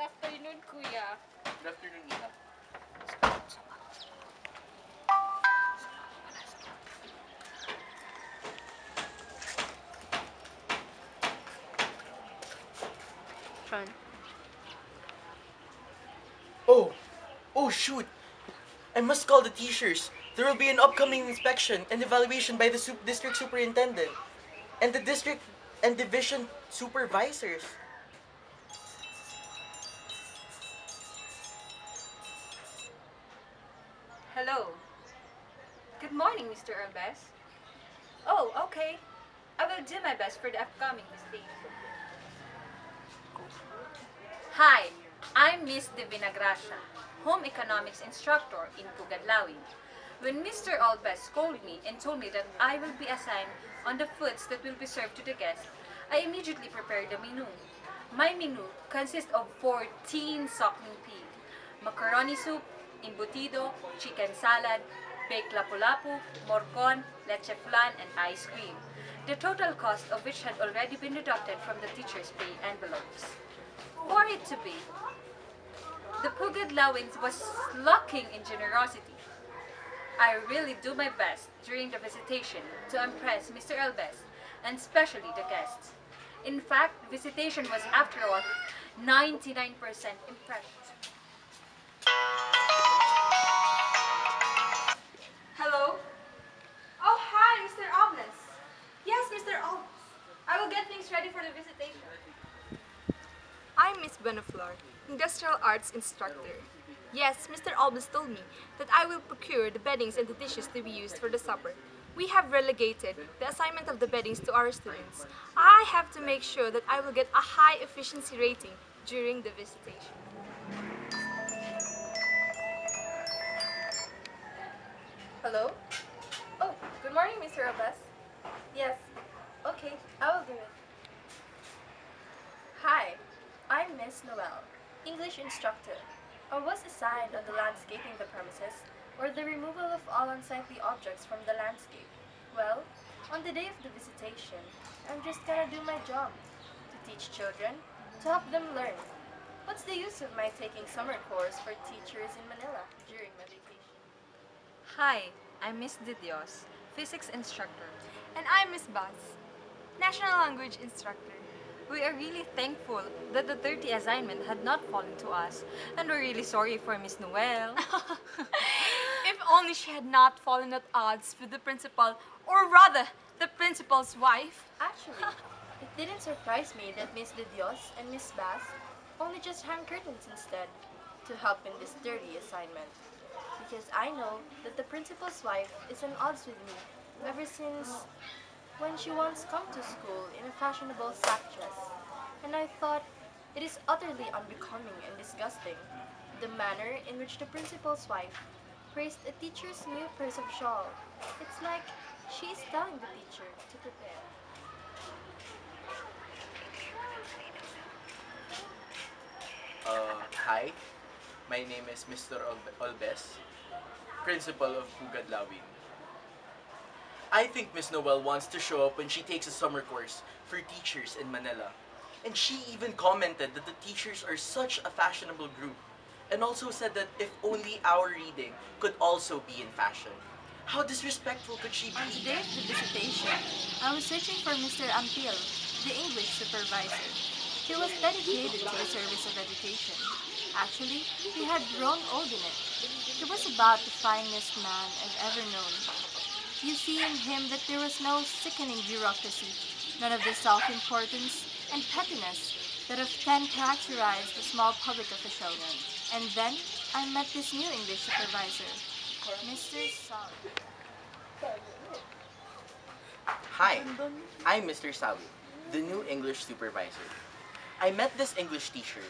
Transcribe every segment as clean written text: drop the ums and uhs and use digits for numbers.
afternoon, Kuya. Good afternoon, Iha. Fran. Oh, oh shoot! I must call the teachers. There will be an upcoming inspection and evaluation by the district superintendent and the district and division supervisors. Hello. Good morning, Mr. Urbes. Oh, okay. I will do my best for the upcoming visitation. Hi, I'm Miss Divina Gracia, home economics instructor in Pugadlawin. When Mr. Albes called me and told me that I will be assigned on the foods that will be served to the guests, I immediately prepared the menu. My menu consists of 14 suckling pig, macaroni soup, embutido, chicken salad, baked lapu-lapu, morcon, leche flan, and ice cream. The total cost of which had already been deducted from the teacher's pay envelopes. For it to be, the Pugad Lawins was lacking in generosity. I really do my best during the visitation to impress Mr. Elbes, and especially the guests. In fact, visitation was, after all, 99% impression. Hello? Oh, hi, Mr. Obles. Yes, Mr. Obles. I will get things ready for the visitation. I'm Miss Beneflor, Industrial Arts Instructor. Yes, Mr. Obles told me that I will procure the beddings and the dishes to be used for the supper. We have relegated the assignment of the beddings to our students. I have to make sure that I will get a high efficiency rating during the visitation. Hello? Oh, good morning, Mr. Abbas. Yes. Okay, I will do it. Hi, I'm Miss Noel, English instructor. I was assigned on the landscaping the premises, or the removal of all unsightly objects from the landscape. Well, on the day of the visitation, I'm just gonna do my job, to teach children, to help them learn. What's the use of my taking summer course for teachers in Manila during my vacation? Hi, I'm Miss Didios, physics instructor. And I'm Miss Baz, National Language Instructor. We are really thankful that the 30 assignment had not fallen to us, and we're really sorry for Miss Noel. If only she had not fallen at odds with the principal, or rather, the principal's wife. Actually, it didn't surprise me that Miss De Dios and Miss Bass only just hung curtains instead to help in this dirty assignment. Because I know that the principal's wife is at odds with me ever since when she once come to school in a fashionable sack dress. And I thought it is utterly unbecoming and disgusting, the manner in which the principal's wife praised a teacher's new purse of shawl. It's like she is telling the teacher to prepare. Hi. My name is Mr. Olbes, principal of Pugadlawin. I think Miss Noel wants to show up when she takes a summer course for teachers in Manila. And she even commented that the teachers are such a fashionable group, and also said that if only our reading could also be in fashion. How disrespectful could she On the be? day of the visitation, I was searching for Mr. Ampil, the English supervisor. He was dedicated to the service of education. Actually, he had grown old in it. He was about the finest man I've ever known. You see in him that there was no sickening bureaucracy, none of the self-importance and pettiness that often characterized the small public official. And then I met this new English supervisor, Mr. Saul. Hi, I'm Mr. Sawi, the new English supervisor. I met this English teacher,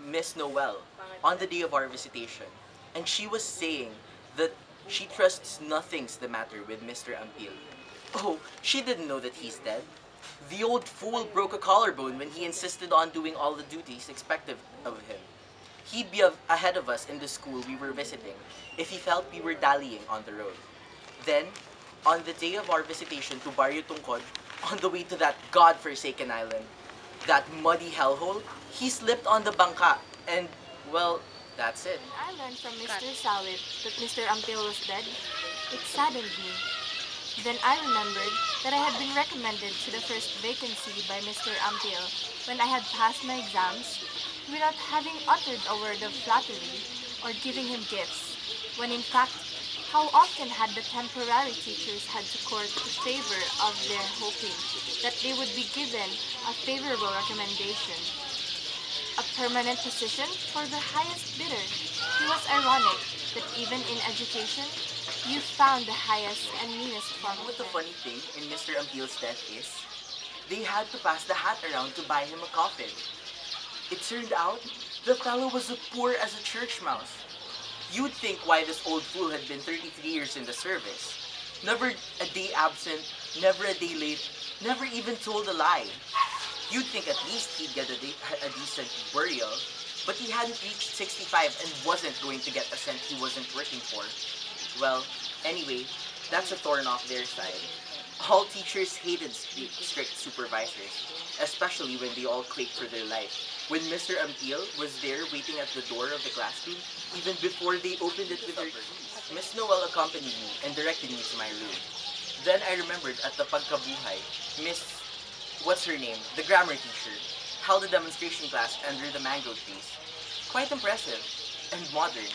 Miss Noel, on the day of our visitation, and she was saying that she trusts nothing's the matter with Mr. Ampil. Oh, she didn't know that he's dead. The old fool broke a collarbone when he insisted on doing all the duties expected of him. He'd be ahead of us in the school we were visiting if he felt we were dallying on the road. Then, on the day of our visitation to Barrio Tungkod, on the way to that god-forsaken island, that muddy hellhole, he slipped on the bangka And, well, that's it. When I learned from Mr. Sawit that Mr. Ampil was dead, it saddened me. Then I remembered that I had been recommended to the first vacancy by Mr. Ampil when I had passed my exams without having uttered a word of flattery or giving him gifts, when in fact, how often had the temporary teachers had to court the favor of their hoping that they would be given a favorable recommendation, a permanent position for the highest bidder. It was ironic that even in education, you found the highest and meanest You form know of what the men. funny thing in Mr. Ampil's death is? They had to pass the hat around to buy him a coffin. It turned out the fellow was as poor as a church mouse. You'd think why this old fool had been 33 years in the service. Never a day absent, never a day late, never even told a lie. You'd think at least he'd get a decent burial, but he hadn't reached 65 and wasn't going to get a cent he wasn't working for. Well, anyway, that's a thorn off their side. All teachers hated strict supervisors, especially when they all quaked for their life. When Mr. Ampil was there waiting at the door of the classroom, even before they opened it with their keys, Miss Noel accompanied me and directed me to my room. Then I remembered at the Pagkabuhay, Miss, what's her name, the grammar teacher, held a demonstration class under the mango trees. Quite impressive and modern.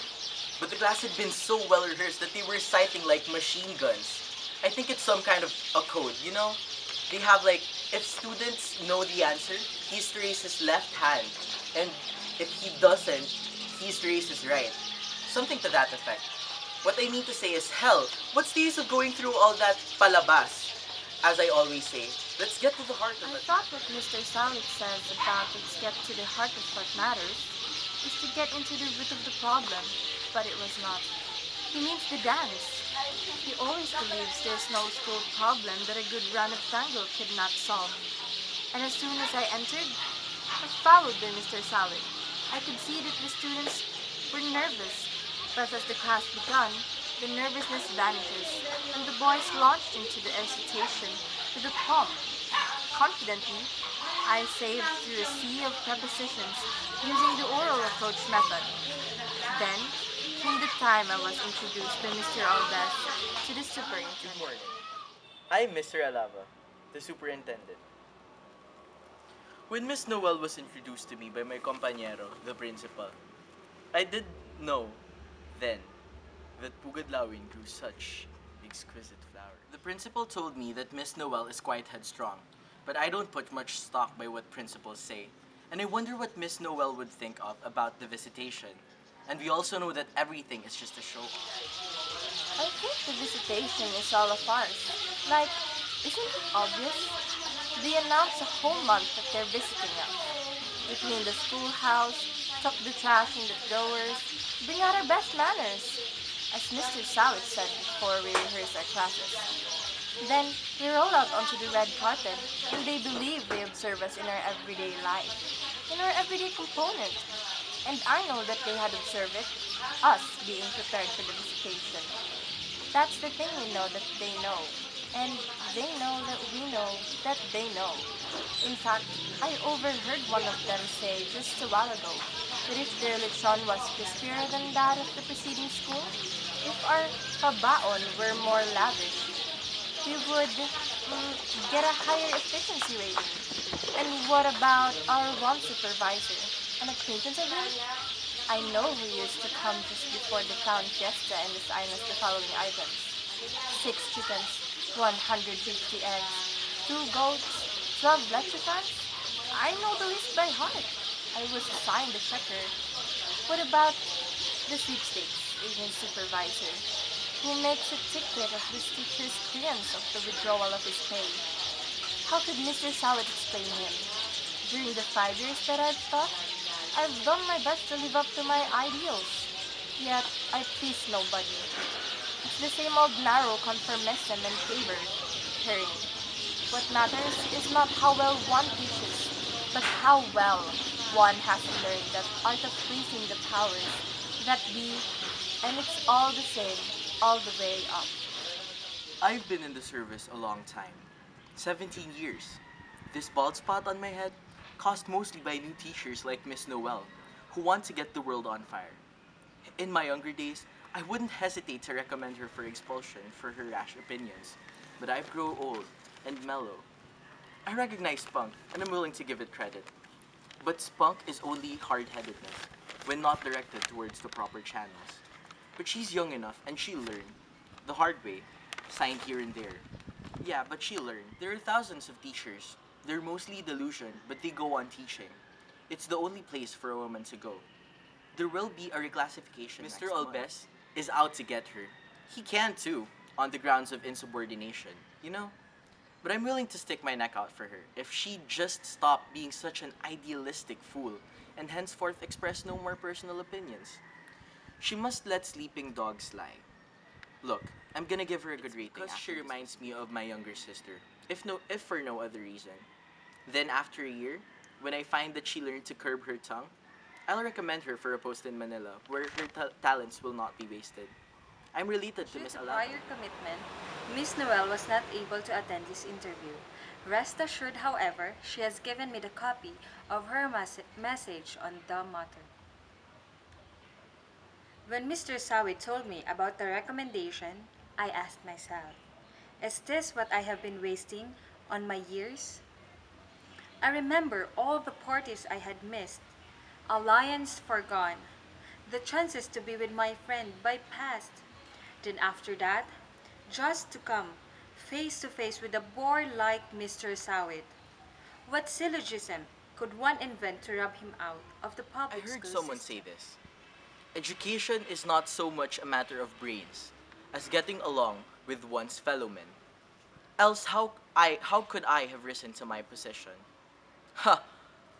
But the class had been so well rehearsed that they were reciting like machine guns. I think it's some kind of a code, you know? They have like, if students know the answer, he's to raise his left hand. And if he doesn't, he's to raise his right. Something to that effect. What I mean to say is, hell, what's the use of going through all that palabas? As I always say, let's get to the heart of I it. thought what Mr. Salik says about let's get to the heart of what matters is to get into the root of the problem, but it was not. He means the dance. He always believes there's no school problem that a good run of tango could not solve. And as soon as I entered, I followed by Mr. Salik. I could see that the students were nervous, but as the class began, the nervousness vanishes, and the boys launched into the recitation with a pomp. Confidently, I saved through a sea of prepositions using the oral approach method. Then came the time I was introduced by Mr. Albes to the Good superintendent. morning. I'm Mr. Alava, the superintendent. When Miss Noel was introduced to me by my compañero, the principal, I did know then that Pugadlawin grew such exquisite flowers. The principal told me that Miss Noel is quite headstrong, but I don't put much stock by what principals say, and I wonder what Miss Noel would think of about the visitation. And we also know that everything is just a show. I think the visitation is all a farce. Like, isn't it obvious? They announce a whole month that they're visiting us. We clean the schoolhouse, tuck the trash in the drawers, bring out our best manners, as Mr. Salik said before we rehearse our classes. Then we roll out onto the red carpet, and they believe they observe us in our everyday life, in our everyday component. And I know that they had observed it, us being prepared for the visitation. That's the thing we know that they know. And they know that we know that they know. In fact, I overheard one of them say just a while ago that if their lechon was crispier than that of the preceding school, if our pabaon were more lavish, we would get a higher efficiency rating. And what about our one supervisor? An acquaintance of him? I know who used to come just before the town fiesta and assign us the following items: 6 chickens, 150 eggs, 2 goats, 12 lechifans. I know the list by heart. I was assigned the checker. What about the sweepstakes agent supervisor, who makes a ticket of this teacher's clearance of the withdrawal of his pay? How could Mr. Salad explain him? During the 5 years that I've taught, I've done my best to live up to my ideals, yet I please nobody. It's the same old narrow conformism and favor herring. What matters is not how well one teaches, but how well one has learned that art of pleasing the powers that be, and it's all the same, all the way up. I've been in the service a long time. 17 years. This bald spot on my head, caused mostly by new teachers like Miss Noel, who want to get the world on fire. In my younger days, I wouldn't hesitate to recommend her for expulsion for her rash opinions, but I've grown old and mellow. I recognize spunk, and I'm willing to give it credit. But spunk is only hard-headedness when not directed towards the proper channels. But she's young enough, and she'll learn. The hard way, signed here and there. Yeah, but she'll learn. There are thousands of teachers. They're mostly delusion, but they go on teaching. It's the only place for a woman to go. There will be a reclassification. Mr. Olbes is out to get her. He can too, on the grounds of insubordination, you know? But I'm willing to stick my neck out for her if she just stopped being such an idealistic fool and henceforth express no more personal opinions. She must let sleeping dogs lie. Look, I'm gonna give her a good rating because she reminds me of my younger sister, if for no other reason. Then after a year, when I find that she learned to curb her tongue, I'll recommend her for a post in Manila where her talents will not be wasted. I'm related to Due Miss to Alaba. prior commitment, Miss Noel was not able to attend this interview. Rest assured, however, she has given me the copy of her message on the matter. When Mr. Sawi told me about the recommendation, I asked myself, is this what I have been wasting on my years? I remember all the parties I had missed, alliance forgone, the chances to be with my friend bypassed. Then after that, just to come face to face with a bore like Mr. Sawit. What syllogism could one invent to rub him out of the I public heard school someone system? say this. Education is not so much a matter of brains as getting along with one's fellow men. Else how could I have risen to my position? Ha!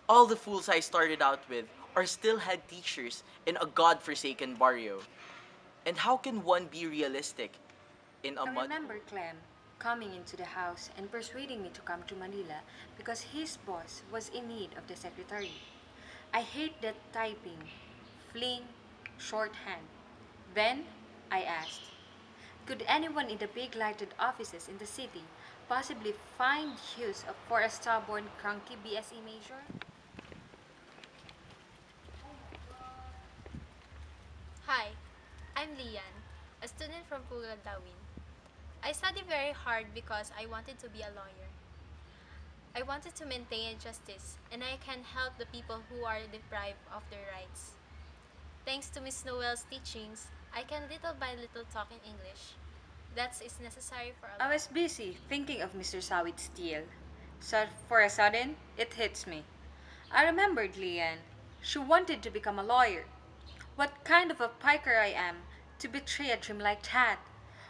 All the fools I started out with are still head teachers in a godforsaken barrio. And how can one be realistic in a I mud remember hole? Clem coming into the house and persuading me to come to Manila because his boss was in need of the secretary. I hate that typing, fling, shorthand. Then I asked, could anyone in the big lighted offices in the city possibly find use for a stubborn, cranky BSE major? Hi, I'm Lian, a student from Pugadawin. I studied very hard because I wanted to be a lawyer. I wanted to maintain justice, and I can help the people who are deprived of their rights. Thanks to Miss Noel's teachings, I can little by little talk in English. That is necessary for a I lawyer. was busy thinking of Mr. Sawit's deal. So for a sudden, it hits me. I remembered Leanne. She wanted to become a lawyer. What kind of a piker I am to betray a dream like that?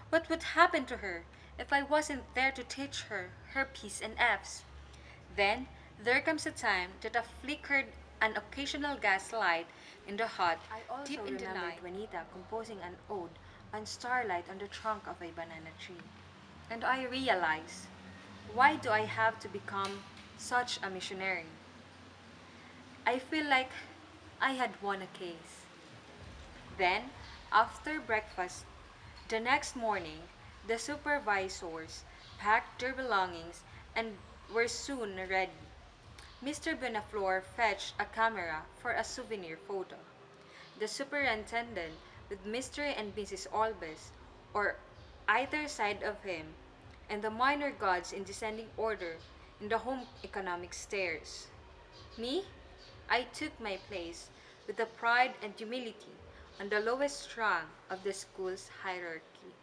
What would happen to her if I wasn't there to teach her her P's and F's? Then there comes a time that I flickered an occasional gaslight in the hut I also deep in the remembered night. Juanita composing an ode on starlight on the trunk of a banana tree. And I realized, why do I have to become such a missionary? I feel like I had won a case. Then, after breakfast, the next morning, the supervisors packed their belongings and were soon ready. Mr. Benaflor fetched a camera for a souvenir photo. The superintendent with Mr. and Mrs. Olbes, or either side of him, and the minor gods in descending order in the home economic stairs. Me? I took my place with the pride and humility on the lowest rung of the school's hierarchy.